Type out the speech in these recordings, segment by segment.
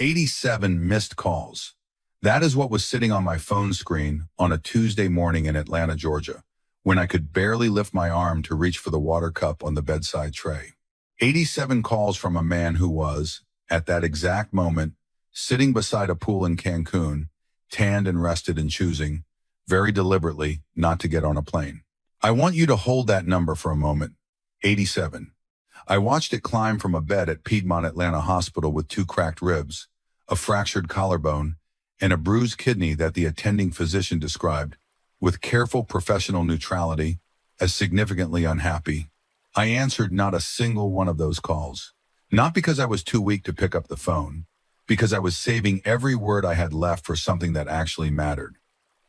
87 missed calls. That is what was sitting on my phone screen on a Tuesday morning in Atlanta, Georgia, when I could barely lift my arm to reach for the water cup on the bedside tray. 87 calls from a man who was, at that exact moment, sitting beside a pool in Cancun, tanned and rested and choosing, very deliberately, not to get on a plane. I want you to hold that number for a moment. 87. I watched it climb from a bed at Piedmont Atlanta Hospital with 2 cracked ribs, a fractured collarbone, and a bruised kidney that the attending physician described, with careful professional neutrality, as significantly unhappy. I answered not a single one of those calls. Not because I was too weak to pick up the phone, because I was saving every word I had left for something that actually mattered.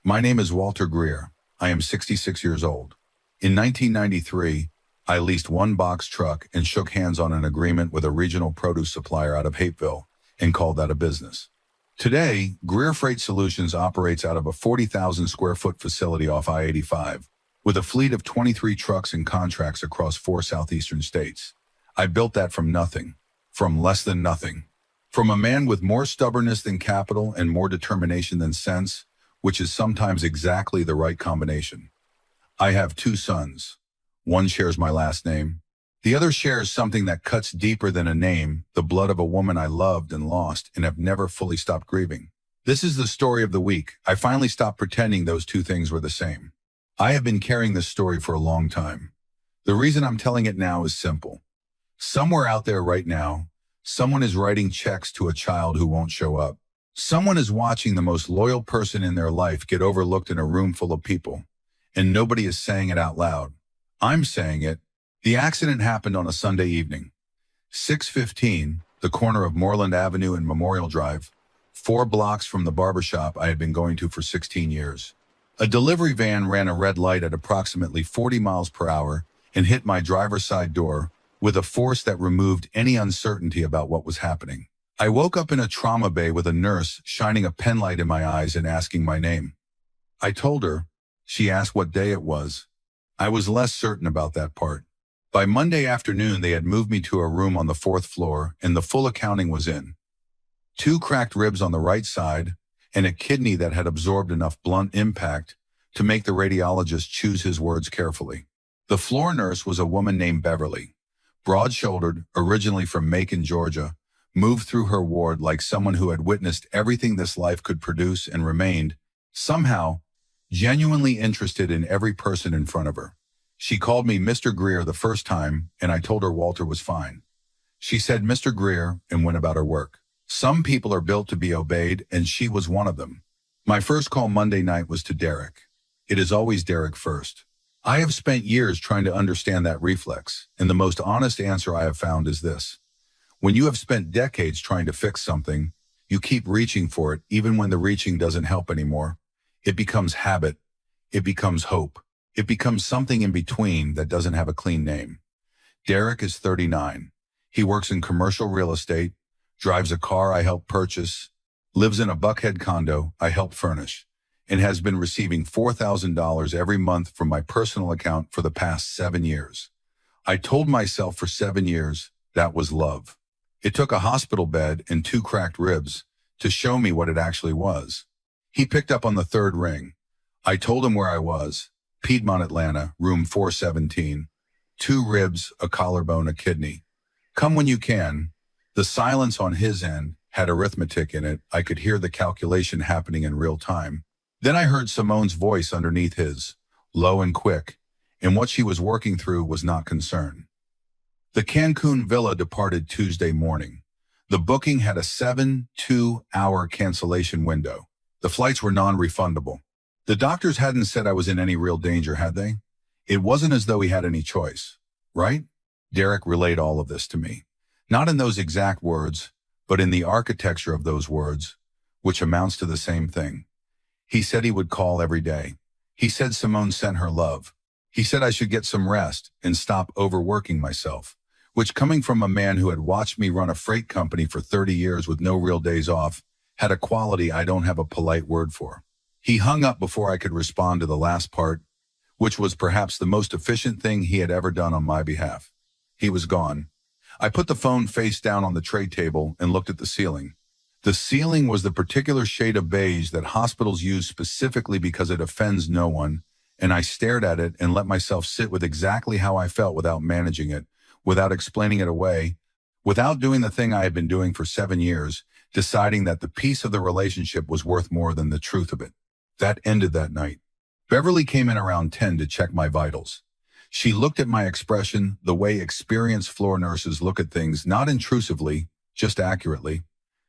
My name is Walter Greer. I am 66 years old. In 1993, I leased one box truck and shook hands on an agreement with a regional produce supplier out of Hapeville and called that a business. Today, Greer Freight Solutions operates out of a 40,000 square foot facility off I-85 with a fleet of 23 trucks and contracts across 4 southeastern states. I built that from nothing, from less than nothing, from a man with more stubbornness than capital and more determination than sense, which is sometimes exactly the right combination. I have 2 sons. One shares my last name. The other shares something that cuts deeper than a name, the blood of a woman I loved and lost and have never fully stopped grieving. This is the story of the week. I finally stopped pretending those 2 things were the same. I have been carrying this story for a long time. The reason I'm telling it now is simple. Somewhere out there right now, someone is writing checks to a child who won't show up. Someone is watching the most loyal person in their life get overlooked in a room full of people, and nobody is saying it out loud. I'm saying it. The accident happened on a Sunday evening. 6:15, the corner of Moreland Avenue and Memorial Drive, 4 blocks from the barbershop I had been going to for 16 years. A delivery van ran a red light at approximately 40 miles per hour and hit my driver's side door with a force that removed any uncertainty about what was happening. I woke up in a trauma bay with a nurse shining a pen light in my eyes and asking my name. I told her. She asked what day it was. I was less certain about that part. By Monday afternoon, they had moved me to a room on the 4th floor, and the full accounting was in. 2 cracked ribs on the right side, and a kidney that had absorbed enough blunt impact to make the radiologist choose his words carefully. The floor nurse was a woman named Beverly, broad-shouldered, originally from Macon, Georgia, moved through her ward like someone who had witnessed everything this life could produce and remained, somehow, genuinely interested in every person in front of her. She called me Mr. Greer the first time, and I told her Walter was fine. She said Mr. Greer and went about her work. Some people are built to be obeyed, and she was one of them. My first call Monday night was to Derek. It is always Derek first. I have spent years trying to understand that reflex, and the most honest answer I have found is this. When you have spent decades trying to fix something, you keep reaching for it even when the reaching doesn't help anymore. It becomes habit. It becomes hope. It becomes something in between that doesn't have a clean name. Derek is 39. He works in commercial real estate, drives a car I helped purchase, lives in a Buckhead condo I helped furnish, and has been receiving $4,000 every month from my personal account for the past 7 years. I told myself for 7 years that was love. It took a hospital bed and 2 cracked ribs to show me what it actually was. He picked up on the 3rd ring. I told him where I was, Piedmont, Atlanta, room 417, 2 ribs, a collarbone, a kidney. Come when you can. The silence on his end had arithmetic in it. I could hear the calculation happening in real time. Then I heard Simone's voice underneath his, low and quick, and what she was working through was not concern. The Cancun villa departed Tuesday morning. The booking had a 72-hour cancellation window. The flights were non-refundable. The doctors hadn't said I was in any real danger, had they? It wasn't as though he had any choice, right? Derek relayed all of this to me. Not in those exact words, but in the architecture of those words, which amounts to the same thing. He said he would call every day. He said Simone sent her love. He said I should get some rest and stop overworking myself, which, coming from a man who had watched me run a freight company for 30 years with no real days off, had a quality I don't have a polite word for. He hung up before I could respond to the last part, which was perhaps the most efficient thing he had ever done on my behalf. He was gone. I put the phone face down on the tray table and looked at the ceiling. The ceiling was the particular shade of beige that hospitals use specifically because it offends no one, and I stared at it and let myself sit with exactly how I felt without managing it, without explaining it away, without doing the thing I had been doing for 7 years, deciding that the peace of the relationship was worth more than the truth of it. That ended that night. Beverly came in around 10 to check my vitals. She looked at my expression the way experienced floor nurses look at things, not intrusively, just accurately.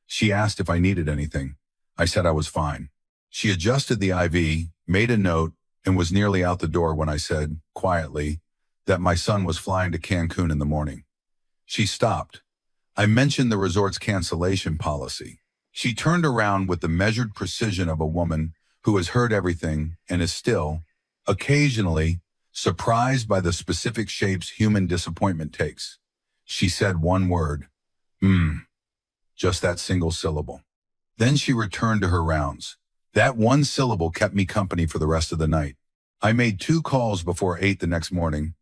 She asked if I needed anything. I said I was fine. She adjusted the IV, made a note, and was nearly out the door when I said, quietly, that my son was flying to Cancun in the morning. She stopped. I mentioned the resort's cancellation policy. She turned around with the measured precision of a woman who has heard everything and is still, occasionally, surprised by the specific shapes human disappointment takes. She said one word, just that single syllable. Then she returned to her rounds. That one syllable kept me company for the rest of the night. I made 2 calls before 8 the next morning.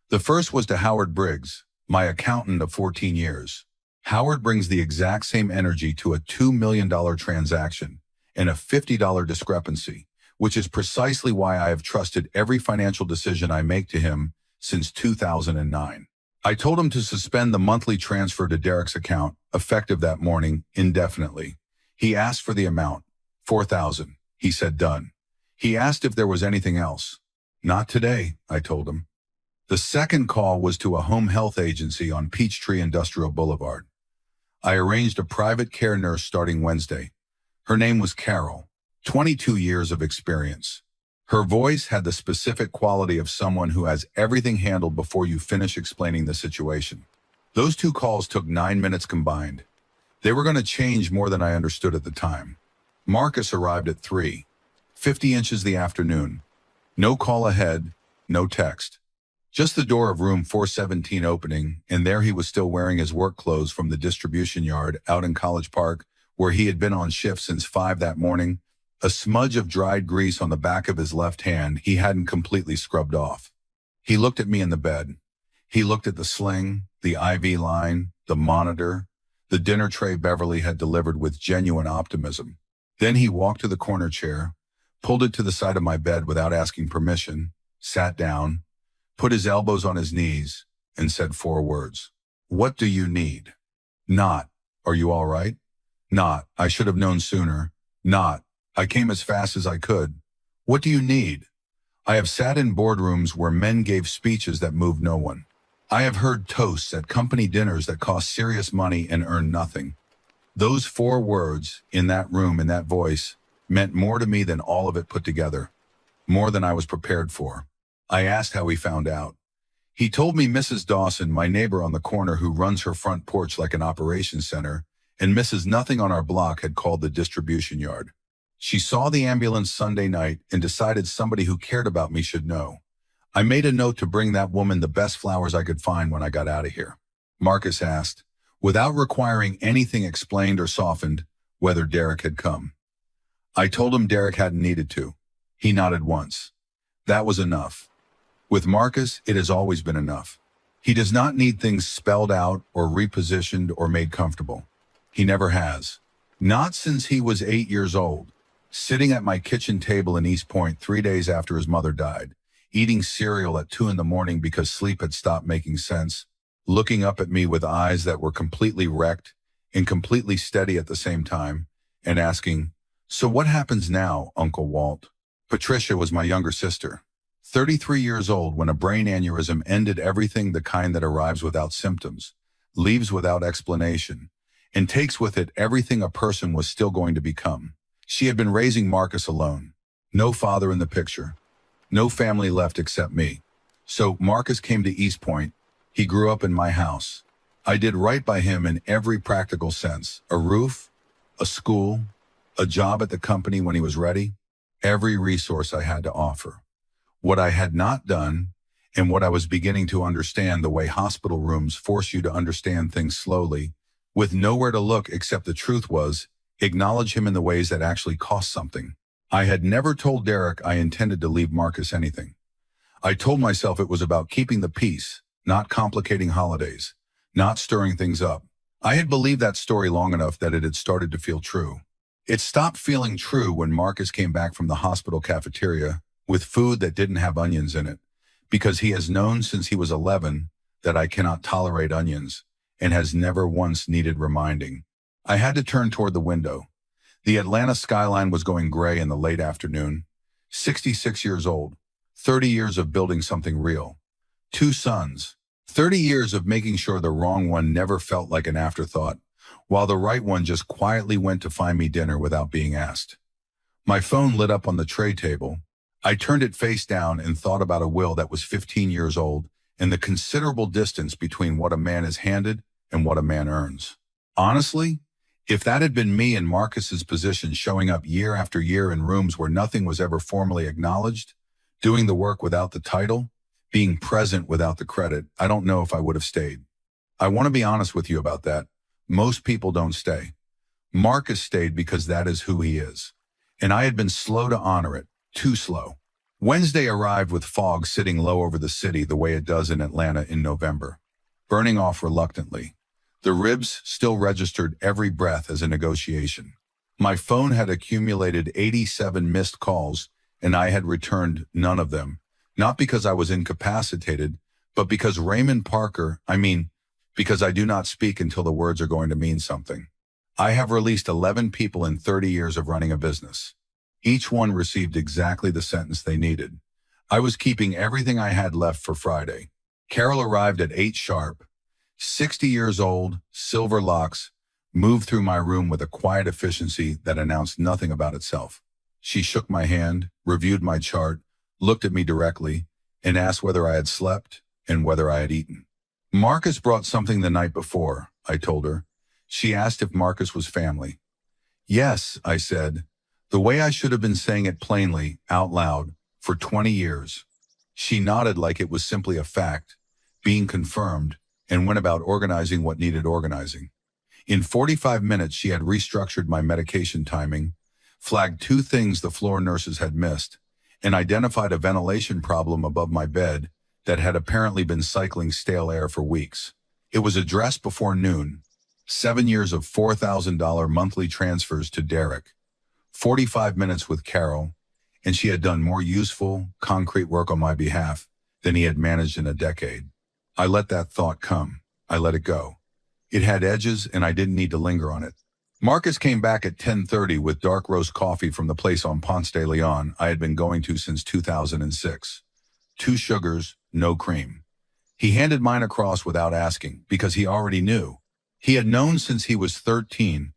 The first was to Howard Briggs, my accountant of 14 years. Howard brings the exact same energy to a $2 million transaction and a $50 discrepancy, which is precisely why I have trusted every financial decision I make to him since 2009. I told him to suspend the monthly transfer to Derek's account, effective that morning, indefinitely. He asked for the amount, $4,000. He said done. He asked if there was anything else. Not today, I told him. The second call was to a home health agency on Peachtree Industrial Boulevard. I arranged a private care nurse starting Wednesday. Her name was Carol, 22 years of experience. Her voice had the specific quality of someone who has everything handled before you finish explaining the situation. Those 2 calls took 9 minutes combined. They were going to change more than I understood at the time. Marcus arrived at 3:50 inches the afternoon. No call ahead, no text. Just the door of room 417 opening, and there he was still wearing his work clothes from the distribution yard out in College Park, where he had been on shift since 5 that morning, a smudge of dried grease on the back of his left hand he hadn't completely scrubbed off. He looked at me in the bed. He looked at the sling, the IV line, the monitor, the dinner tray Beverly had delivered with genuine optimism. Then he walked to the corner chair, pulled it to the side of my bed without asking permission, sat down, put his elbows on his knees, and said 4 words. What do you need? Not, are you all right? Not, I should have known sooner. Not, I came as fast as I could. What do you need? I have sat in boardrooms where men gave speeches that moved no one. I have heard toasts at company dinners that cost serious money and earned nothing. Those 4 words, in that room, in that voice, meant more to me than all of it put together. More than I was prepared for. I asked how he found out. He told me Mrs. Dawson, my neighbor on the corner who runs her front porch like an operations center, and Mrs. Nothing on our block had called the distribution yard. She saw the ambulance Sunday night and decided somebody who cared about me should know. I made a note to bring that woman the best flowers I could find when I got out of here. Marcus asked, without requiring anything explained or softened, whether Derek had come. I told him Derek hadn't needed to. He nodded once. That was enough. With Marcus, it has always been enough. He does not need things spelled out or repositioned or made comfortable. He never has. Not since he was 8 years old, sitting at my kitchen table in East Point 3 days after his mother died, eating cereal at 2 in the morning because sleep had stopped making sense, looking up at me with eyes that were completely wrecked and completely steady at the same time, and asking, so what happens now, Uncle Walt? Patricia was my younger sister, 33 years old when a brain aneurysm ended everything, the kind that arrives without symptoms, leaves without explanation, and takes with it everything a person was still going to become. She had been raising Marcus alone. No father in the picture. No family left except me. So Marcus came to East Point. He grew up in my house. I did right by him in every practical sense. A roof, a school, a job at the company when he was ready. Every resource I had to offer. What I had not done, and what I was beginning to understand, the way hospital rooms force you to understand things slowly, with nowhere to look except the truth was, acknowledge him in the ways that actually cost something. I had never told Derek I intended to leave Marcus anything. I told myself it was about keeping the peace, not complicating holidays, not stirring things up. I had believed that story long enough that it had started to feel true. It stopped feeling true when Marcus came back from the hospital cafeteria with food that didn't have onions in it, because he has known since he was 11 that I cannot tolerate onions and has never once needed reminding. I had to turn toward the window. The Atlanta skyline was going gray in the late afternoon. 66 years old, 30 years of building something real. 2 sons, 30 years of making sure the wrong one never felt like an afterthought, while the right one just quietly went to find me dinner without being asked. My phone lit up on the tray table. I turned it face down and thought about a will that was 15 years old and the considerable distance between what a man is handed and what a man earns. Honestly, if that had been me in Marcus's position, showing up year after year in rooms where nothing was ever formally acknowledged, doing the work without the title, being present without the credit, I don't know if I would have stayed. I want to be honest with you about that. Most people don't stay. Marcus stayed because that is who he is. And I had been slow to honor it, too slow. Wednesday arrived with fog sitting low over the city the way it does in Atlanta in November, burning off reluctantly. The ribs still registered every breath as a negotiation. My phone had accumulated 87 missed calls, and I had returned none of them, not because I was incapacitated, but because because I do not speak until the words are going to mean something. I have released 11 people in 30 years of running a business. Each one received exactly the sentence they needed. I was keeping everything I had left for Friday. Carol arrived at 8 sharp. 60 years old, silver locks, moved through my room with a quiet efficiency that announced nothing about itself. She shook my hand, reviewed my chart, looked at me directly, and asked whether I had slept and whether I had eaten. Marcus brought something the night before, I told her. She asked if Marcus was family. Yes, I said, the way I should have been saying it plainly, out loud, for 20 years. She nodded like it was simply a fact, being confirmed, and went about organizing what needed organizing. In 45 minutes, she had restructured my medication timing, flagged 2 things the floor nurses had missed, and identified a ventilation problem above my bed that had apparently been cycling stale air for weeks. It was addressed before noon. 7 years of $4,000 monthly transfers to Derek. 45 minutes with Carol, and she had done more useful, concrete work on my behalf than he had managed in a decade. I let that thought come. I let it go. It had edges, and I didn't need to linger on it. Marcus came back at 10:30 with dark roast coffee from the place on Ponce de Leon I had been going to since 2006. 2 sugars, no cream. He handed mine across without asking, because he already knew. He had known since he was 13,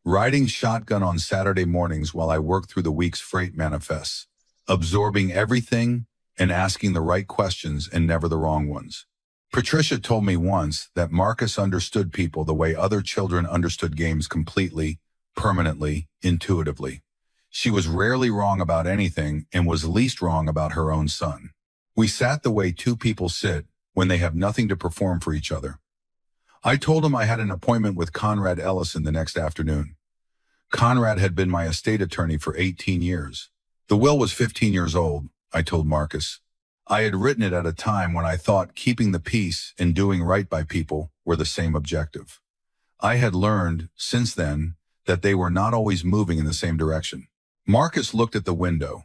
riding shotgun on Saturday mornings while I worked through the week's freight manifests, absorbing everything and asking the right questions and never the wrong ones. Patricia told me once that Marcus understood people the way other children understood games completely, permanently, intuitively. She was rarely wrong about anything and was least wrong about her own son. We sat the way 2 people sit when they have nothing to perform for each other. I told him I had an appointment with Conrad Ellison the next afternoon. Conrad had been my estate attorney for 18 years. The will was 15 years old, I told Marcus. I had written it at a time when I thought keeping the peace and doing right by people were the same objective. I had learned, since then, that they were not always moving in the same direction. Marcus looked at the window.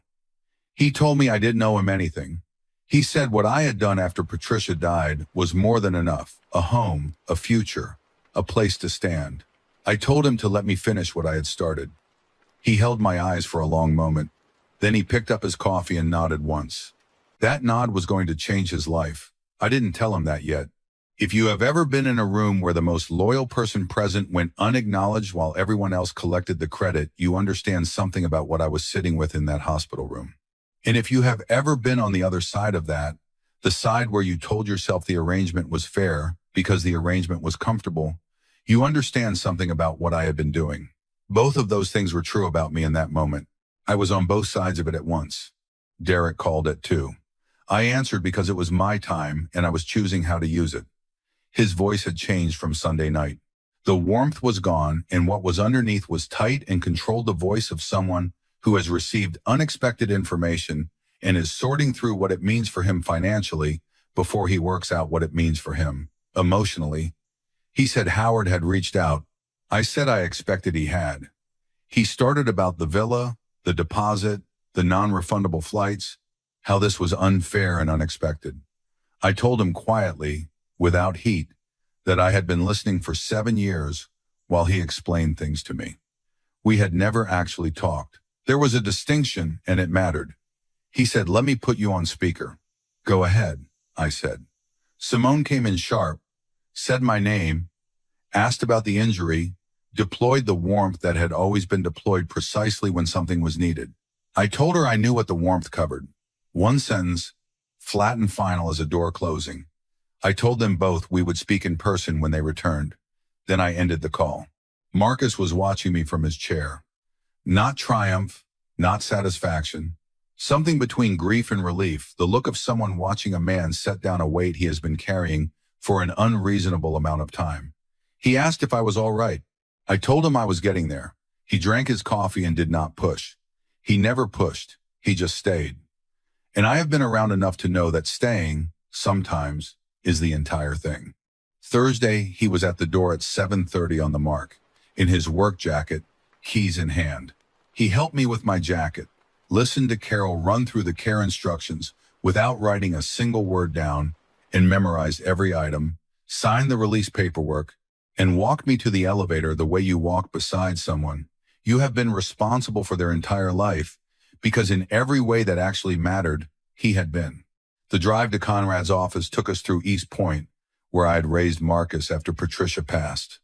He told me I didn't owe him anything. He said what I had done after Patricia died was more than enough. A home, a future, a place to stand. I told him to let me finish what I had started. He held my eyes for a long moment. Then he picked up his coffee and nodded once. That nod was going to change his life. I didn't tell him that yet. If you have ever been in a room where the most loyal person present went unacknowledged while everyone else collected the credit, you understand something about what I was sitting with in that hospital room. And if you have ever been on the other side of that, the side where you told yourself the arrangement was fair because the arrangement was comfortable, you understand something about what I had been doing. Both of those things were true about me in that moment. I was on both sides of it at once. Derek called at 2. I answered because it was my time and I was choosing how to use it. His voice had changed from Sunday night. The warmth was gone, and what was underneath was tight and controlled, the voice of someone who has received unexpected information and is sorting through what it means for him financially before he works out what it means for him emotionally. He said Howard had reached out. I said I expected he had. He started about the villa, the deposit, the non-refundable flights, how this was unfair and unexpected. I told him quietly, without heat, that I had been listening for 7 years while he explained things to me. We had never actually talked. There was a distinction, and it mattered. He said, "Let me put you on speaker." "Go ahead," I said. Simone came in sharp, said my name, asked about the injury, deployed the warmth that had always been deployed precisely when something was needed. I told her I knew what the warmth covered. One sentence, flat and final as a door closing. I told them both we would speak in person when they returned. Then I ended the call. Marcus was watching me from his chair. Not triumph, not satisfaction. Something between grief and relief, the look of someone watching a man set down a weight he has been carrying for an unreasonable amount of time. He asked if I was all right. I told him I was getting there. He drank his coffee and did not push. He never pushed. He just stayed. And I have been around enough to know that staying, sometimes, is the entire thing. Thursday, he was at the door at 7:30 on the mark, in his work jacket, keys in hand. He helped me with my jacket, listened to Carol run through the care instructions without writing a single word down, and memorized every item, signed the release paperwork, and walked me to the elevator the way you walk beside someone you have been responsible for their entire life, because in every way that actually mattered, he had been. The drive to Conrad's office took us through East Point, where I had raised Marcus after Patricia passed,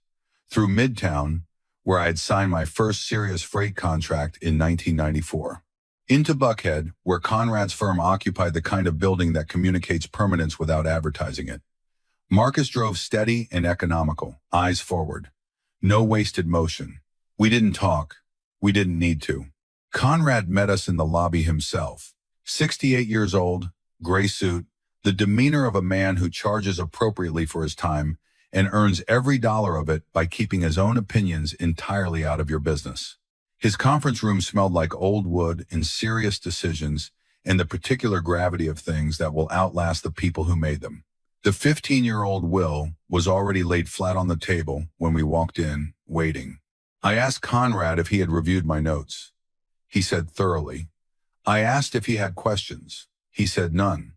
through Midtown, where I had signed my first serious freight contract in 1994, into Buckhead, where Conrad's firm occupied the kind of building that communicates permanence without advertising it. Marcus drove steady and economical, eyes forward. No wasted motion. We didn't talk. We didn't need to. Conrad met us in the lobby himself. 68 years old, gray suit, the demeanor of a man who charges appropriately for his time and earns every dollar of it by keeping his own opinions entirely out of your business. His conference room smelled like old wood and serious decisions and the particular gravity of things that will outlast the people who made them. The 15-year-old Will was already laid flat on the table when we walked in, waiting. I asked Conrad if he had reviewed my notes. He said thoroughly. I asked if he had questions. He said none.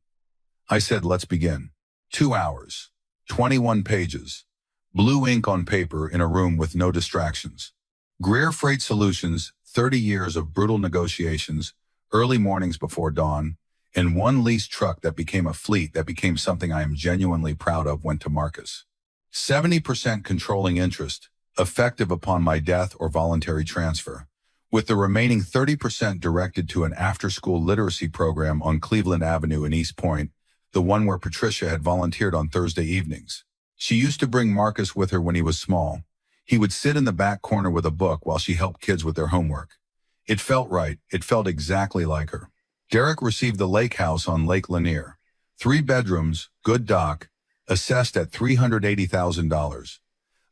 I said, let's begin. 2 hours, 21 pages, blue ink on paper in a room with no distractions. Greer Freight Solutions, 30 years of brutal negotiations, early mornings before dawn, and one leased truck that became a fleet that became something I am genuinely proud of went to Marcus. 70% controlling interest, effective upon my death or voluntary transfer, with the remaining 30% directed to an after-school literacy program on Cleveland Avenue in East Point, the one where Patricia had volunteered on Thursday evenings. She used to bring Marcus with her when he was small. He would sit in the back corner with a book while she helped kids with their homework. It felt right. It felt exactly like her. Derek received the lake house on Lake Lanier. 3 bedrooms, good dock, assessed at $380,000.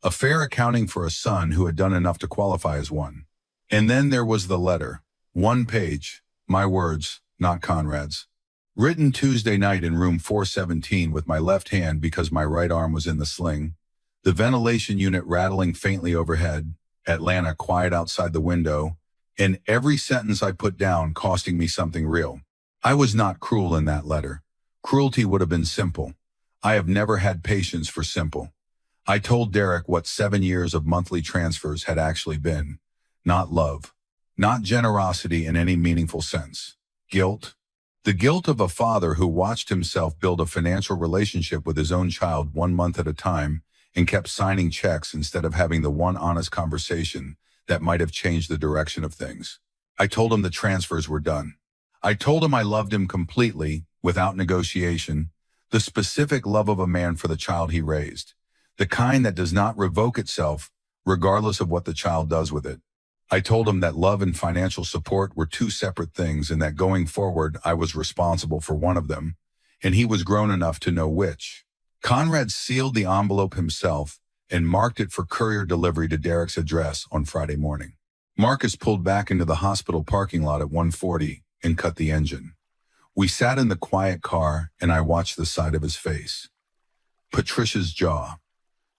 A fair accounting for a son who had done enough to qualify as one. And then there was the letter. 1 page. My words, not Conrad's. Written Tuesday night in room 417 with my left hand because my right arm was in the sling. The ventilation unit rattling faintly overhead. Atlanta quiet outside the window. And every sentence I put down costing me something real. I was not cruel in that letter. Cruelty would have been simple. I have never had patience for simple. I told Derek what 7 years of monthly transfers had actually been. Not love. Not generosity in any meaningful sense. Guilt. The guilt of a father who watched himself build a financial relationship with his own child 1 month at a time and kept signing checks instead of having the one honest conversation that might have changed the direction of things. I told him the transfers were done. I told him I loved him completely, without negotiation, the specific love of a man for the child he raised, the kind that does not revoke itself regardless of what the child does with it. I told him that love and financial support were 2 separate things and that going forward I was responsible for one of them, and he was grown enough to know which. Conrad sealed the envelope himself and marked it for courier delivery to Derek's address on Friday morning. Marcus pulled back into the hospital parking lot at 1:40 and cut the engine. We sat in the quiet car and I watched the side of his face. Patricia's jaw.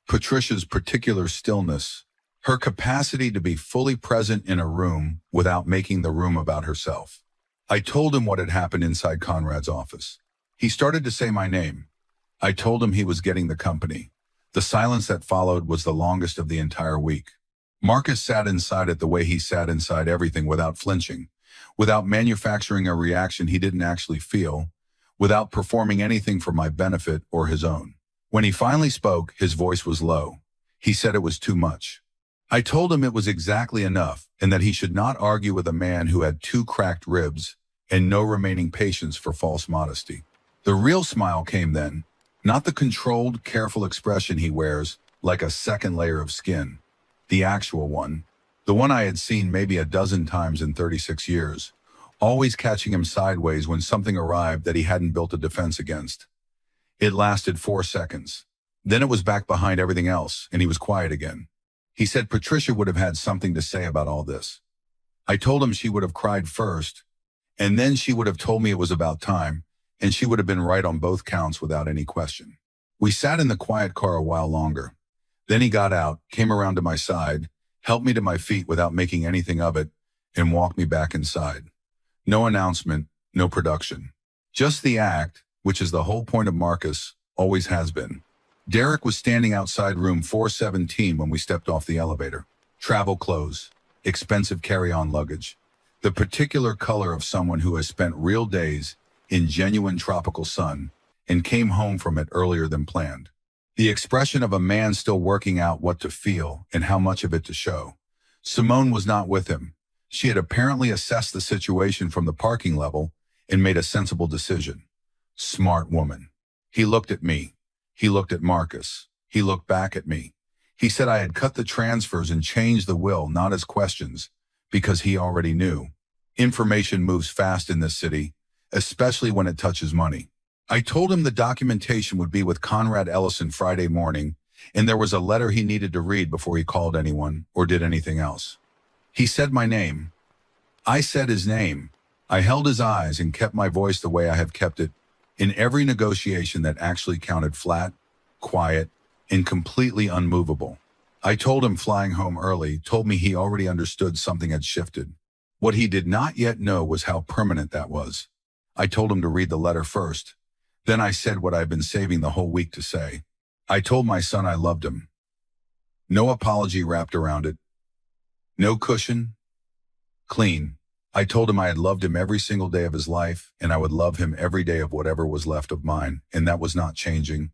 Patricia's particular stillness, her capacity to be fully present in a room without making the room about herself. I told him what had happened inside Conrad's office. He started to say my name. I told him he was getting the company. The silence that followed was the longest of the entire week. Marcus sat inside it the way he sat inside everything, without flinching, without manufacturing a reaction he didn't actually feel, without performing anything for my benefit or his own. When he finally spoke, his voice was low. He said it was too much. I told him it was exactly enough, and that he should not argue with a man who had 2 cracked ribs and no remaining patience for false modesty. The real smile came then, not the controlled, careful expression he wears like a second layer of skin. The actual one, the one I had seen maybe a dozen times in 36 years, always catching him sideways when something arrived that he hadn't built a defense against. It lasted 4 seconds. Then it was back behind everything else, and he was quiet again. He said Patricia would have had something to say about all this. I told him she would have cried first, and then she would have told me it was about time, and she would have been right on both counts without any question. We sat in the quiet car a while longer. Then he got out, came around to my side, helped me to my feet without making anything of it, and walked me back inside. No announcement, no production. Just the act, which is the whole point of Marcus, always has been. Derek was standing outside room 417 when we stepped off the elevator. Travel clothes, expensive carry-on luggage, the particular color of someone who has spent real days in genuine tropical sun and came home from it earlier than planned. The expression of a man still working out what to feel and how much of it to show. Simone was not with him. She had apparently assessed the situation from the parking level and made a sensible decision. Smart woman. He looked at me. He looked at Marcus. He looked back at me. He said I had cut the transfers and changed the will, not as questions, because he already knew. Information moves fast in this city, especially when it touches money. I told him the documentation would be with Conrad Ellison Friday morning, and there was a letter he needed to read before he called anyone or did anything else. He said my name. I said his name. I held his eyes and kept my voice the way I have kept it in every negotiation that actually counted, flat, quiet, and completely unmovable. I told him flying home early told me he already understood something had shifted. What he did not yet know was how permanent that was. I told him to read the letter first. Then I said what I've been saving the whole week to say. I told my son I loved him. No apology wrapped around it. No cushion. Clean. I told him I had loved him every single day of his life, and I would love him every day of whatever was left of mine, and that was not changing,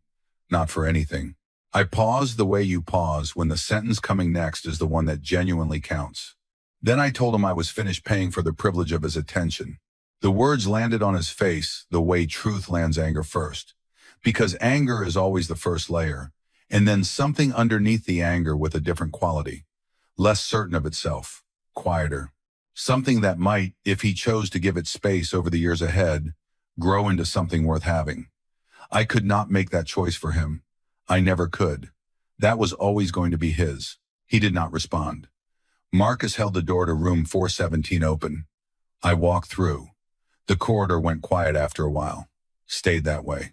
not for anything. I paused the way you pause when the sentence coming next is the one that genuinely counts. Then I told him I was finished paying for the privilege of his attention. The words landed on his face the way truth lands anger first, because anger is always the first layer, and then something underneath the anger with a different quality, less certain of itself, quieter. Something that might, if he chose to give it space over the years ahead, grow into something worth having. I could not make that choice for him. I never could. That was always going to be his. He did not respond. Marcus held the door to room 417 open. I walked through. The corridor went quiet after a while. Stayed that way.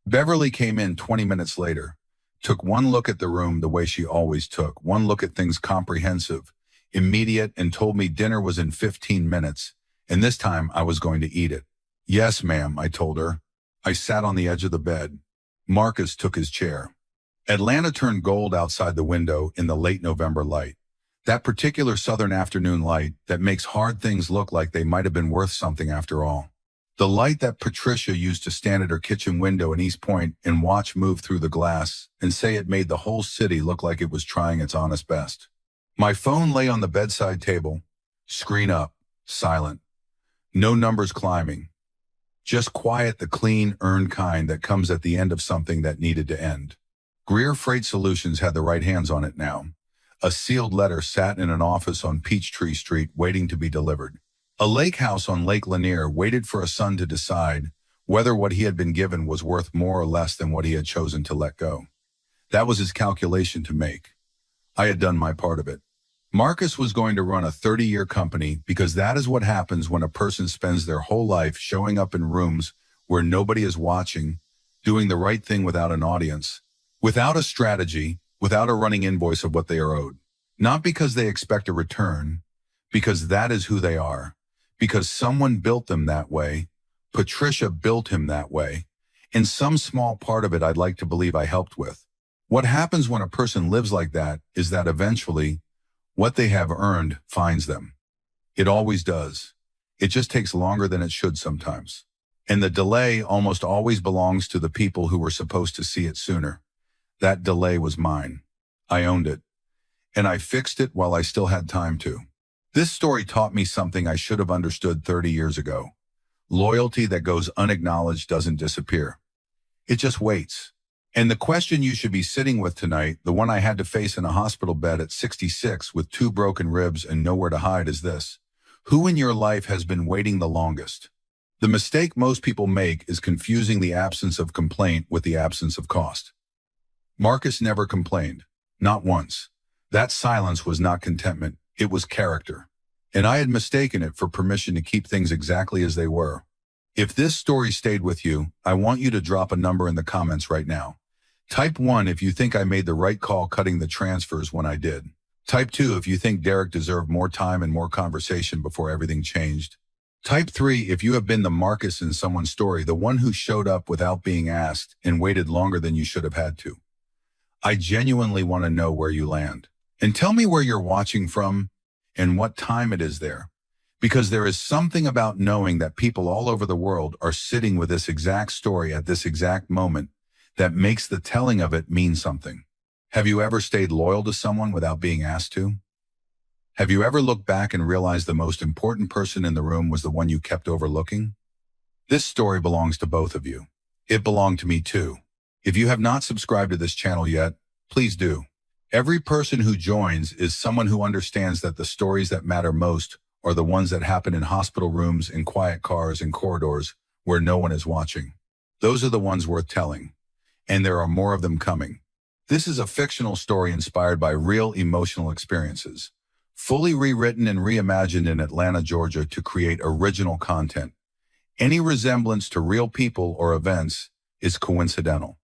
Beverly came in 20 minutes later. Took one look at the room the way she always took. One look at things comprehensive, immediate, and told me dinner was in 15 minutes, and this time I was going to eat it. Yes, ma'am, I told her. I sat on the edge of the bed. Marcus took his chair. Atlanta turned gold outside the window in the late November light. That particular southern afternoon light that makes hard things look like they might have been worth something after all. The light that Patricia used to stand at her kitchen window in East Point and watch move through the glass and say it made the whole city look like it was trying its honest best. My phone lay on the bedside table, screen up, silent. No numbers climbing. Just quiet, the clean, earned kind that comes at the end of something that needed to end. Greer Freight Solutions had the right hands on it now. A sealed letter sat in an office on Peachtree Street waiting to be delivered. A lake house on Lake Lanier waited for a son to decide whether what he had been given was worth more or less than what he had chosen to let go. That was his calculation to make. I had done my part of it. Marcus was going to run a 30-year company because that is what happens when a person spends their whole life showing up in rooms where nobody is watching, doing the right thing without an audience, without a strategy, without a running invoice of what they are owed. Not because they expect a return, because that is who they are, because someone built them that way. Patricia built him that way. In some small part of it, I'd like to believe I helped with. What happens when a person lives like that is that eventually what they have earned finds them. It always does. It just takes longer than it should sometimes. And the delay almost always belongs to the people who were supposed to see it sooner. That delay was mine. I owned it. And I fixed it while I still had time to. This story taught me something I should have understood 30 years ago. Loyalty that goes unacknowledged doesn't disappear. It just waits. And the question you should be sitting with tonight, the one I had to face in a hospital bed at 66 with 2 broken ribs and nowhere to hide, is this. Who in your life has been waiting the longest? The mistake most people make is confusing the absence of complaint with the absence of cost. Marcus never complained. Not once. That silence was not contentment. It was character. And I had mistaken it for permission to keep things exactly as they were. If this story stayed with you, I want you to drop a number in the comments right now. Type 1 if you think I made the right call cutting the transfers when I did. Type 2 if you think Derek deserved more time and more conversation before everything changed. Type 3 if you have been the Marcus in someone's story, the one who showed up without being asked and waited longer than you should have had to. I genuinely want to know where you land. And tell me where you're watching from and what time it is there. Because there is something about knowing that people all over the world are sitting with this exact story at this exact moment that makes the telling of it mean something. Have you ever stayed loyal to someone without being asked to? Have you ever looked back and realized the most important person in the room was the one you kept overlooking? This story belongs to both of you. It belonged to me too. If you have not subscribed to this channel yet, please do. Every person who joins is someone who understands that the stories that matter most are the ones that happen in hospital rooms, in quiet cars, in corridors where no one is watching. Those are the ones worth telling. And there are more of them coming. This is a fictional story inspired by real emotional experiences, fully rewritten and reimagined in Atlanta, Georgia to create original content. Any resemblance to real people or events is coincidental.